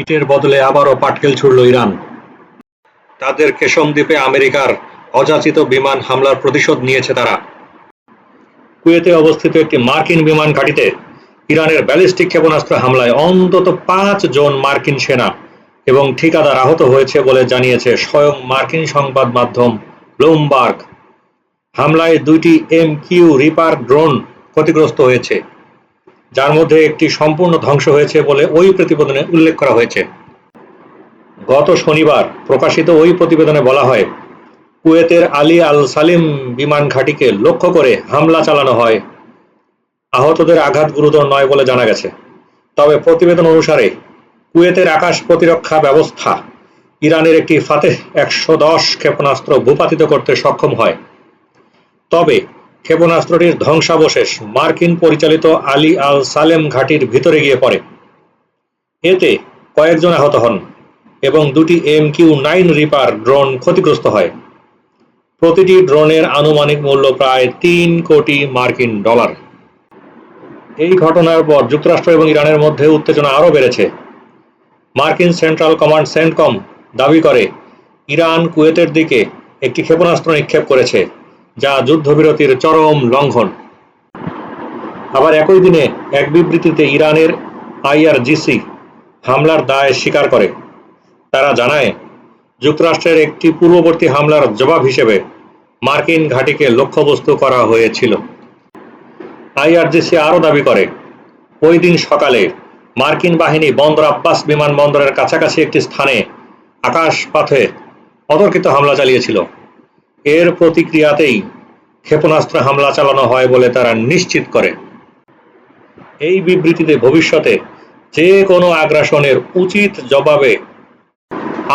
ইটের বদলে আবারও পাটকেল ছুড়ল ইরান। তাদের কেশম দ্বীপে আমেরিকার অযাচিত বিমান হামলার প্রতিশোধ নিয়েছে তারা। কুয়েতে অবস্থিত একটি মার্কিন বিমান ঘাঁটিতে ইরানের ব্যালিস্টিক ক্ষেপণাস্ত্র হামলায় অন্তত ৫ জন মার্কিন সেনা এবং ঠিকাদার আহত হয়েছে বলে জানিয়েছে স্বয়ং মার্কিন সংবাদ মাধ্যম ব্লুমবার্গ। হামলায় ২টি MQ রিপার ড্রোন ক্ষতিগ্রস্ত হয়েছে, যার মধ্যে একটি সম্পূর্ণ ধ্বংস হয়েছে বলে ওই প্রতিবেদনে উল্লেখ করা হয়েছে। গত শনিবার প্রকাশিত ওই প্রতিবেদনে বলা হয়, কুয়েতের আলী আল সালিম বিমান ঘাঁটিকে লক্ষ্য করে হামলা চালানো হয়। আহতদের আঘাত গুরুতর নয় বলে জানা গেছে। তবে প্রতিবেদন অনুসারে কুয়েতের আকাশ প্রতিরক্ষা ব্যবস্থা ইরানের একটি ফাতেহ ১১০ ক্ষেপণাস্ত্র ভূপাতিত করতে সক্ষম হয়। তবে ক্ষেপণাস্ত্রটির ধ্বংসাবশেষ মার্কিন পরিচালিত আলী আল সালেম ঘাঁটির ভিতরে গিয়ে পড়ে। এতে কয়েকজন আহত হন এবং ২টি MQ-9 রিপার ড্রোন ক্ষতিগ্রস্ত হয়। প্রতিটি ড্রোনের আনুমানিক মূল্য প্রায় $৩ কোটি। এই ঘটনার পর যুক্তরাষ্ট্র এবং ইরানের মধ্যে উত্তেজনা আরও বেড়েছে। মার্কিন সেন্ট্রাল কমান্ড সেন্টকম দাবি করে, ইরান কুয়েতের দিকে একটি ক্ষেপণাস্ত্র নিক্ষেপ করেছে, যা যুদ্ধবিরতির চরম লঙ্ঘন। আবার একই দিনে এক বিবৃতিতে ইরানের IRGC হামলার দায় স্বীকার করে। তারা জানায়, যুক্তরাষ্ট্রের একটি পূর্ববর্তী হামলার জবাব হিসেবে মার্কিন ঘাঁটিকে লক্ষ্যবস্তু করা হয়েছিল। IRGC আরও দাবি করে, ওই দিন সকালে মার্কিন বাহিনী বন্দর আব্বাস বিমানবন্দরের কাছাকাছি একটি স্থানে আকাশপথে অতর্কিত হামলা চালিয়েছিল। এর প্রতিক্রিয়াতেই ক্ষেপণাস্ত্র হামলা চালানো হয় বলে তারা নিশ্চিত করে। এই বিবৃতিতে ভবিষ্যতে যে কোনো আগ্রাসনের উচিত জবাবে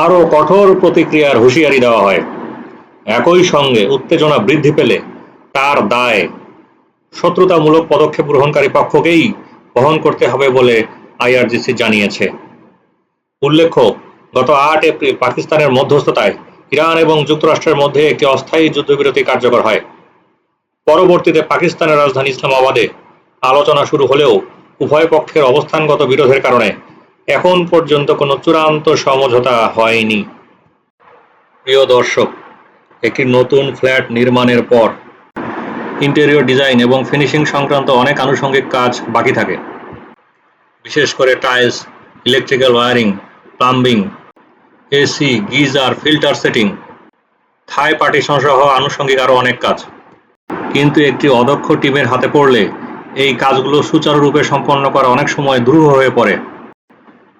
আরও কঠোর প্রতিক্রিয়ার হুঁশিয়ারি দেওয়া হয়। একই সঙ্গে উত্তেজনা বৃদ্ধি পেলে তার দায় শত্রুতামূলক পদক্ষেপ গ্রহণকারী পক্ষকেই বহন করতে হবে বলে IRGC জানিয়েছে। উল্লেখ্য, গত ৮ এপ্রিল পাকিস্তানের মধ্যস্থতায় ইরান এবং যুক্তরাষ্ট্রের মধ্যে একটি অস্থায়ী যুদ্ধবিরতি কার্যকর হয়। পরবর্তীতে পাকিস্তানের রাজধানী ইসলামাবাদে আলোচনা শুরু হলেও উভয় পক্ষের অবস্থানগত বিরোধের কারণে এখন পর্যন্ত কোনো চূড়ান্ত সমঝোতা হয়নি। প্রিয় দর্শক, একটি নতুন ফ্ল্যাট নির্মাণের পর ইন্টেরিয়র ডিজাইন এবং ফিনিশিং সংক্রান্ত অনেক আনুষঙ্গিক কাজ বাকি থাকে। বিশেষ করে tiles, electrical wiring, plumbing, AC, geyser, filter setting, Thai partition সহ আনুষঙ্গিক আরও অনেক কাজ। কিন্তু একটি অদক্ষ টিমের হাতে পড়লে এই কাজগুলো সুচারুরূপে সম্পন্ন করা অনেক সময় দুরূহ হয়ে পড়ে।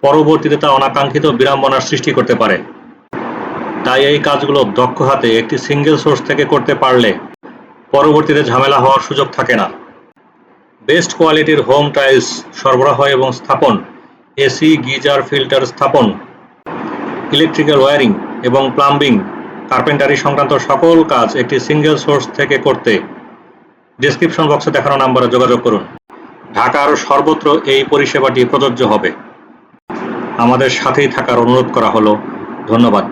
পরবর্তীতে তা অনাকাঙ্ক্ষিত বিড়ম্বনার সৃষ্টি করতে পারে। তাই এই কাজগুলো দক্ষ হাতে একটি সিঙ্গেল সোর্স থেকে করতে পারলে পরবর্তীতে ঝামেলা হওয়ার সুযোগ থাকে না। বেস্ট কোয়ালিটির হোম টাইলস সরবরাহ এবং স্থাপন, AC, গিজার, ফিল্টার স্থাপন, ইলেকট্রিক্যাল ওয়্যারিং এবং প্লাম্বিং, কার্পেন্টারি সংক্রান্ত সকল কাজ একটি সিঙ্গেল সোর্স থেকে করতে ডেসক্রিপশন বক্সে দেখানো নম্বরে যোগাযোগ করুন। ঢাকার সর্বত্র এই পরিষেবাটি প্রযোজ্য হবে। আমাদের সাথেই থাকার অনুরোধ করা হলো। ধন্যবাদ।